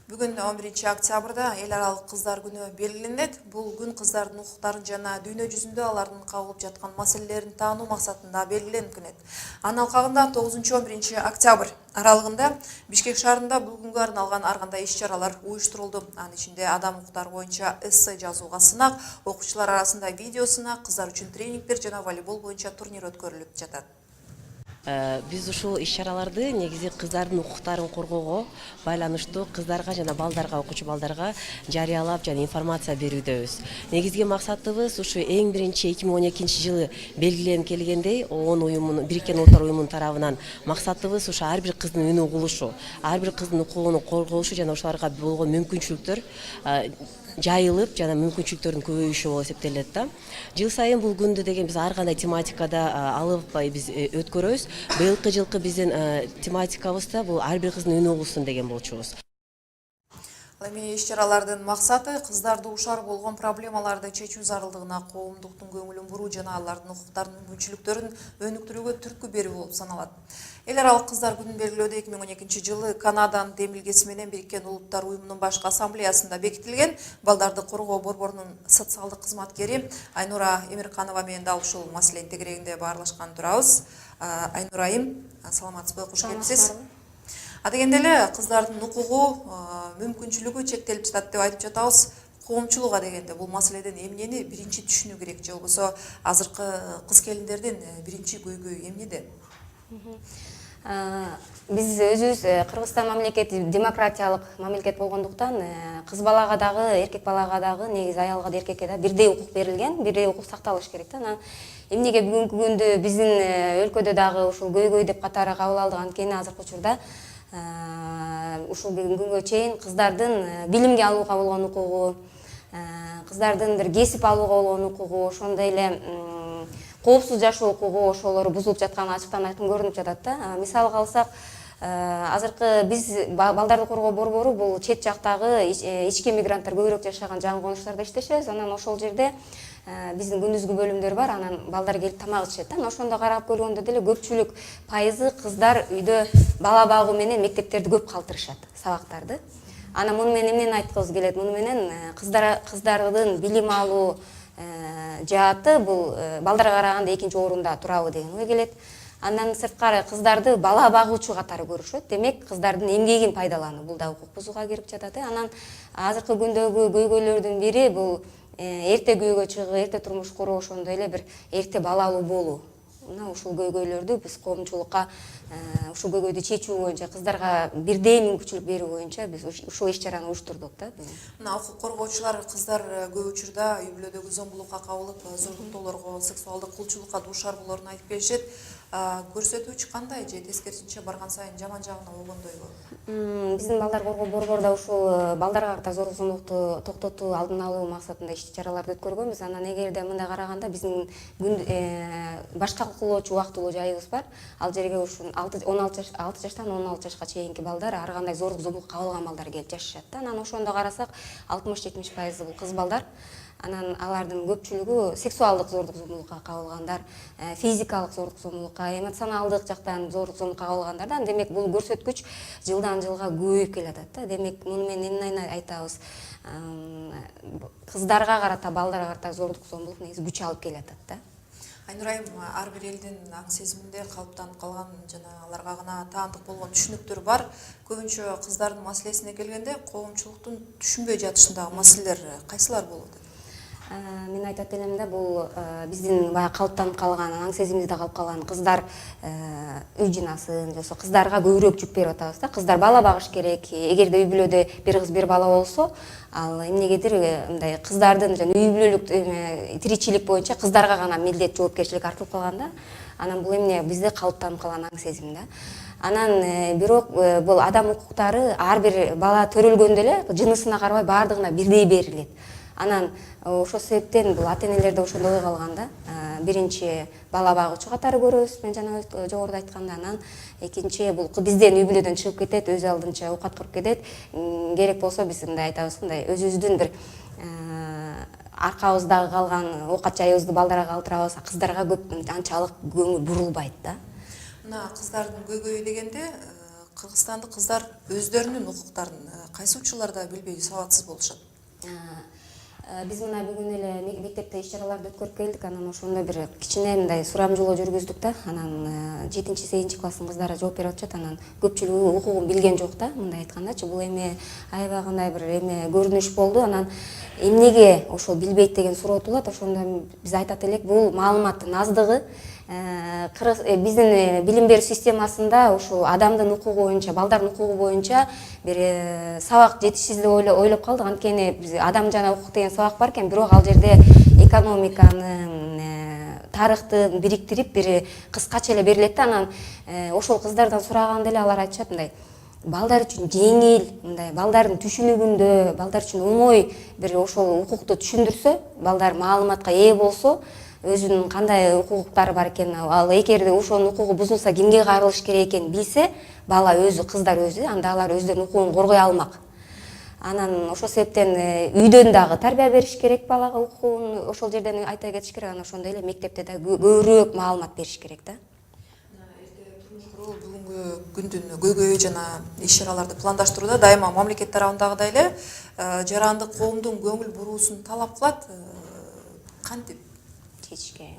Бүгін 11 октябрда эл аралык кыздар күнү белгиленет. Бул күн кыздардын укуктарын жана дүйнө жүзүндө алардын кагылып жаткан маселелерин таануу максатында белгиленип келет. Анын алкагында 9-11 октябрь аралыгында Бишкек шаарында бул күнгө арналган ар кандай иш-чаралар уюштурулду. Анын ичинде адам укуктары боюнча эссе жазууга сынак, окуучулар арасында видео сынак, кыздар үчүн тренингдер жана волейбол боюнча турнир өткөрүлүп жатат. Биз ушул иш-чараларды негизи кыздардын укуктарын коргоого байланыштуу кыздарга жана балдарга, окуучу балдарга жарыялап жана информация берүүдөбүз. Негизги максатыбыз ушу эң биринчи 2012-жылы белгиленип келгендей, ООН уюмунун, Бириккен Улуттар уюмунун тарабынан максатыбыз ушу ар бир кыздын үнү угулушу, ар бир кыздын укугун коргоушу жана ошолорго болгон мүмкүнчүлүктөр жайылып жана мүмкүнчүлүктөрдүн көбөйүшү болуп эсептелет да. Жыл сайын бул күндү деген биз ар кандай тематикада алып биз өткөрөбүз. Быйылкы жылкы биздин тематикабыз да бул ар бир кыздын үнү угулсун деген болчубуз. Эми иш-чаралардын максаты кыздарды ушар болгон проблемаларды чечүү зарылдыгына коомдуктун көңүлүн буруу жана алардын укуктарынын мүмкүнчүлүктөрүн өнүктүрүүгө түрткү берүү болуп саналат. Эл аралык кыздар күнүн белгилөөдө 2012-жылы Канаданын демилгеси менен Бириккен Улуттар уюмунун башкы ассамблеясында бекитилген. Балдарды коргоо борборунун социалдык кызматкери Айнура Эмирканова менен да ушул маселенин тегерегинде баарлашкан турабыз. Айнура айым, саламатсызбы, куш келипсиз. Дегенде эле кыздардын укугу, мүмкүнчүлүгү чектелип жатат деп айтып жатабыз. Коомчулукка дегенде бул маселеден эмнени биринчи түшүнүү керек, же болбосо азыркы кыз келиндердин биринчи көйгөйү эмнеде? Биз өзүбүз Кыргызстан мамлекети демократиялык мамлекет болгондуктан кыз балага дагы, эркек балага дагы, негизи аялга да эркекке да бирдей укук берилген, бирдей укук сакталыш керек да. Анан эмнеге бүгүнкү күндө биздин өлкөдө дагы ушул көйгөй деп катары кабыл алды анткени азыркы учурда ушул күнгө чейин кыздардын билимге алууга болгон укугу, кыздардын бир кесип алууга болгон укугу, ошондой эле коопсуз жашоо укугу ошолор бузулуп жатканы ачыктан айкын көрүнүп жатат да. Мисалга алсак, азыркы биз балдарды коргоо борбору бул чет жактагы ички мигранттар көбүрөөк жашаган жаңы конуштарда иштешебиз. Анан ошол жерде биздин күндүзгү бөлүмдөр бар, анан балдар келип тамак ичет да. Ошондо карап көргөндө деле көпчүлүк пайызы кыздар үйдө бала багуу менен мектептерди көп калтырышат, сабактарды. Анан муну менен эмнени айткыбыз келет? Муну менен кыздардын билим алуу жааты бул балдарга караганда экинчи орунда турабы деген ой келет. Андан сырткары кыздарды бала багуучу катары көрүшөт. Демек, кыздардын эмгегин пайдалануу бул да укук бузууга кирип жатат. Анан азыркы күндөгү көйгөйлөрдүн бири бул эрте күйөөгө чыгуу, эрте турмуш куруу, ошондой эле бир эрте балалуу болуу. Мына ушул көйгөйлөрдү биз коомчулукка ушул көйгөйдү чечүү боюнча, кыздарга бирдей мүмкүнчүлүк берүү боюнча биз ушул иш-чараны уюштурдук да. Мына укук коргоочулар кыздар көп учурда үй бүлөдөгү зомбулукка кабылып, зорлуктоолорго, сексуалдык кулчулукка дуушар болоорун айтып келишет. Көрсөтүүчү кандай же тескерисинче барган сайын жаман жагына болгондойбу? Биздин балдар коргоо борборунда ушул балдарга карата зорлук зомбулукту токтотуу, алдын алуу максатында иш-чараларды өткөргөнбүз. Анан эгерде мындай караганда биздин башка кылоочу убактылуу жайыбыз бар. Ал жерге ушул 6 жаштан 16 жашка чейинки балдар ар кандай зорлук зомбулукка кабылган балдар келип жашашат да. Анан ошондо карасак 60-70% бул кыз балдар. Анан алардын көпчүлүгү сексуалдык зорлук зомбулукка кабылгандар, физикалык зорлук зомбулукка, эмоционалдык жактан зорлук зомбулукка кабылгандардан. Демек, бул көрсөткүч жылдан жылга көбөйүп келатат да. Демек, муну менен эмнени айтабыз? Кыздарга карата, балдарга карата зорлук зомбулук негизи күч алып келатат да. Айнура айым, ар бир элдин аң сезиминде калыптанып калган жана аларга гана таандык болгон түшүнүктөр бар. Көбүнчө кыздардын маселесине келгенде коомчулуктун түшүнбөй жатышындагы маселелер кайсылар болот? Мен айтат элем да, бул биздин баягы калыптанып калган, аң сезимибизде калып калган кыздар үй жынасын, жосо кыздарга көбүрөөк жүк берип атабыз да. Кыздар бала багыш керек. Эгерде үй бүлөдө бир кыз бир бала болсо, ал эмнегедир мындай кыздардын жана үй бүлөлүк тиричилик боюнча кыздарга гана милдет, жоопкерчилик артылып калган да. Анан бул эмне бизде калыптанып калган аң сезим да. Анан бирок бул адам укуктары ар бир бала төрөлгөндө эле жынысына карабай баардыгына бирдей берилет. Анан ошол себептен бул ата-энелерде ошондой ой калган да. Биринчи бала багуучу катары көрөбүз, мен жана жогоруда айтканда. Анан экинчи бул бизден үй бүлөдөн чыгып кетет, өз алдынча оокат куруп кетет. Керек болсо биз мындай айтабыз, мындай өзүбүздүн бир аркабыздагы калган оокат жайыбызды балдарга калтырабыз, кыздарга көп анчалык көңүл бурулбайт да. Мына кыздардын көйгөйү дегенде Кыргызстандык кыздар өздөрүнүн укуктарын кайсы учурларда билбей сабатсыз болушат? Биз мына бүгүн эле мектепте иш-чараларды өткөрүп келдик. Анан ошондо бир кичине мындай сурамжылоо жүргүздүк да. Анан 7-8 класстын кыздары жооп берип атышат. Анан көпчүлүгү укугун билген жок да, мындай айткандачы. Бул эми аябай кандай бир эме көрүнүш болду. Анан эмнеге ошол билбейт деген суротулат. Ошондо биз айтат элек, бул маалыматтын аздыгы. Биздин билим берүү системасында ушул адамдын укугу боюнча, балдардын укугу боюнча бир сабак жетишсиздик ойлоп калдык. Анткени биз адам жана укук деген сабак бар экен, бирок ал жерде экономиканы, тарыхты бириктирип бир кыскача эле берилет да. Анан ошол кыздардан сураганда эле алар айтышат мындай: балдар үчүн жеңил, мындай балдардын түшүнүгүндө, балдар үчүн оңой бир ошол укукту түшүндүрсө, балдар маалыматка ээ болсо, өзүнүн кандай укуктары бар экенин, ал эгерде ошонун укугу бузулса кимге кайрылыш керек экенин билсе, бала өзү, кыздар өзү, анда алар өздөрүнүн укугун коргой алмак. Анан ошол себептен үйдөн дагы тарбия бериш керек балага, укугун ошол жерден айта кетиш керек. Анан ошондой эле мектепте да көбүрөөк маалымат бериш керек да. Турмуш куруу бүгүнкү күндүн көйгөйү жана иш-чараларды пландаштырууда дайыма мамлекет тарабындагыдай эле жарандык коомдун көңүл буруусун талап кылат. Кантип Чечишке.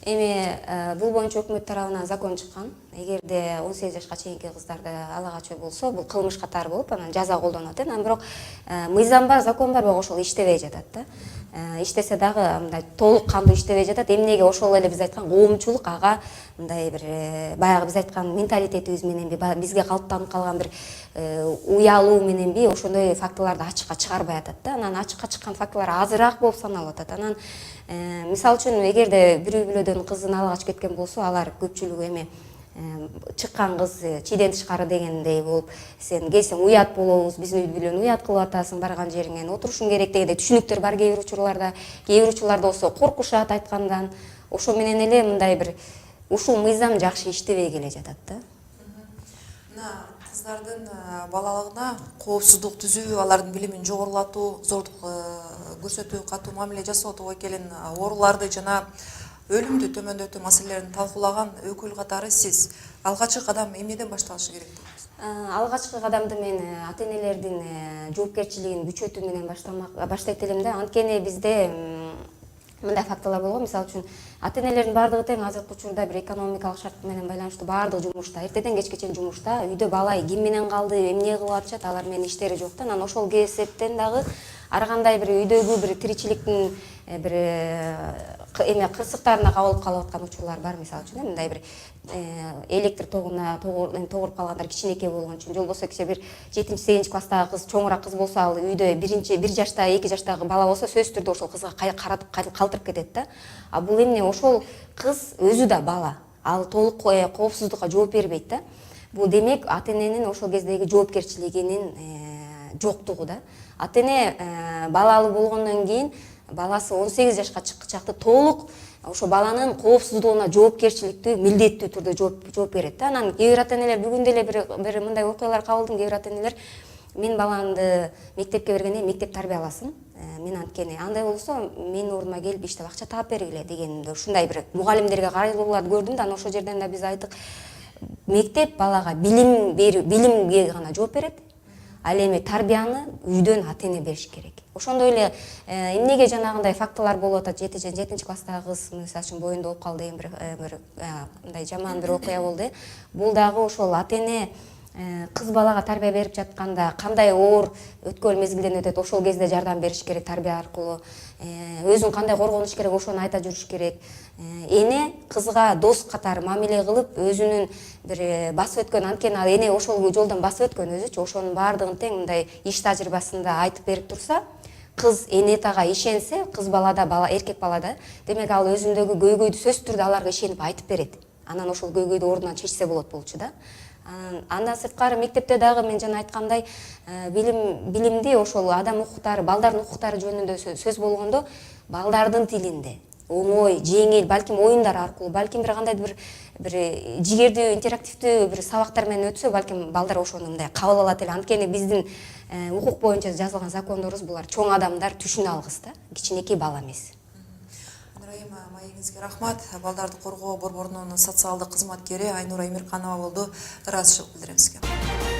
Эми бул боюнча өкмөт тарабынан закон чыккан. Эгерде 18 жашка чейинки кыздарды ала качуу болсо, бул кылмыш катары болуп, анан жаза колдонулат. Анан бирок мыйзам бар, закон бар, бирок ошол иштебей жатат да. Иштесе дагы мындай толук кандуу иштебей жатат. Эмнеге? Ошол эле биз айткан коомчулук ага мындай бир баягы биз айткан менталитетибиз мененби, бизге калыптанып калган бир уялуу мененби ошондой фактыларды ачыкка чыгарбай атат да. Анан ачыкка чыккан фактылар азыраак болуп саналып атат. Анан мисалы үчүн эгерде бир үй бүлөдөн кызын ала качып кеткен болсо, алар көпчүлүгү эми чыккан кыз чийден тышкары дегендей болуп, сен келсең уят болобуз, биздин үй бүлөнү уят кылып атасың, барган жериңен отурушуң керек дегендей түшүнүктөр бар кээ бир учурларда. Кээ бир учурларда болсо коркушат айткандан. Ошо менен эле мындай бир ушул мыйзам жакшы иштебей келе жатат да. Мына кыздардын балалыгына коопсуздук түзүү, алардын билимин жогорулатуу, зордук көрсөтүү, катуу мамиле жасоо тобой келин ооруларды жана өлүмдү төмөндөтүү маселелерин талкуулаган өкүл катары сиз алгачкы кадам эмнеден башталышы керек дейсиз? Алгачкы кадамды мен ата-энелердин жоопкерчилигин күчөтүү менен баштайт элем да. Анткени бизде мындай фактылар болгон. Мисалы үчүн ата-энелердин баардыгы тең азыркы учурда бир экономикалык шарт менен байланыштуу баардыгы жумушта, эртеден кечке чейин жумушта. Үйдө бала ким менен калды, эмне кылып атышат, алар менен иштери жок да. Анан ошол кесептен дагы ар кандай бир үйдөгү бир тиричиликтин бир эме кырсыктарына кабылып калып аткан учурлар бар. Мисалы үчүн мындай бир электр тогуна тогуруп калгандар кичинекей болгон үчүн, же болбосо кичи бир 7-8 класстагы кыз, чоңураак кыз болсо, ал үйдө 1 жашта, 2 жаштагы бала болсо, сөзсүз түрдө ошол кызга калтырып кетет да. А бул эмне? Ошол кыз өзү да бала. Ал толук коопсуздукка жооп бербейт да. Бул демек ата-эненин ошол кездеги жоопкерчилигинин жоктугу да. Ата-эне балалуу болгондон кийин баласы 18 жашка чыккычакты толук ошо баланын коопсуздугуна жоопкерчиликтүү, милдеттүү түрдө жооп берет да. Анан кээ бир ата-энелер бүгүн деле бир мындай окуялар кабылдым. Кээ бир ата-энелер: мен баламды мектепке бергенде мектеп тарбияласын, мен анткени андай болсо менин ордума келип иштеп акча таап бергиле дегенде, ушундай бир мугалимдерге кайрылууларды көрдүм да. Анан ошол жерден да биз айттык, мектеп балага билимге гана жооп берет. Ал эми тарбияны үйдөн ата-эне бериш керек. Ошондой эле эмнеге жанагындай фактылар болуп атат? 7-7 класстагы кыз мисалы үчүн боюнда ооп калды деген бир мындай жаман бир окуя болду. Бул дагы ошол ата-эне кыз балага тарбия берип жатканда кандай оор өткөл мезгилден өтөт, ошол кезде жардам бериш керек тарбия аркылуу. Өзүн кандай коргонуш керек, ошону айта жүрүш керек. Эне кызга дос катары мамиле кылып, өзүнүн бир басып өткөн, анткени ал эне ошол жолдон басып өткөн өзүчү, ошонун баардыгын тең мындай иш тажрыйбасында айтып берип турса, кыз эне тага ишенсе, кыз балада, эркек балада, демек ал өзүндөгү көйгөйдү сөзсүз түрдө аларга ишенип айтып берет. Анан ошол көйгөйдү ордунан чечсе болот болчу да. Андан сырткары мектепте дагы мен жана айткандай билимди ошол адам укуктары, балдардын укуктары жөнүндө сөз болгондо балдардын тилинде, оңой, жеңил, балким оюндар аркылуу, балким бир кандайдыр бир жигердүү, интерактивдүү бир сабактар менен өтсө, балким балдар ошону мындай кабыл алат эле. Анткени биздин укук боюнча жазылган закондорубуз булар чоң адамдар түшүнө алгыс да, кичинекей бала эмес. Айнура маегиңизге рахмат. Балдарды коргоо борборунун социалдык кызматкери Айнура Эмирканова болду. Ыраазычылык билдирем сизге.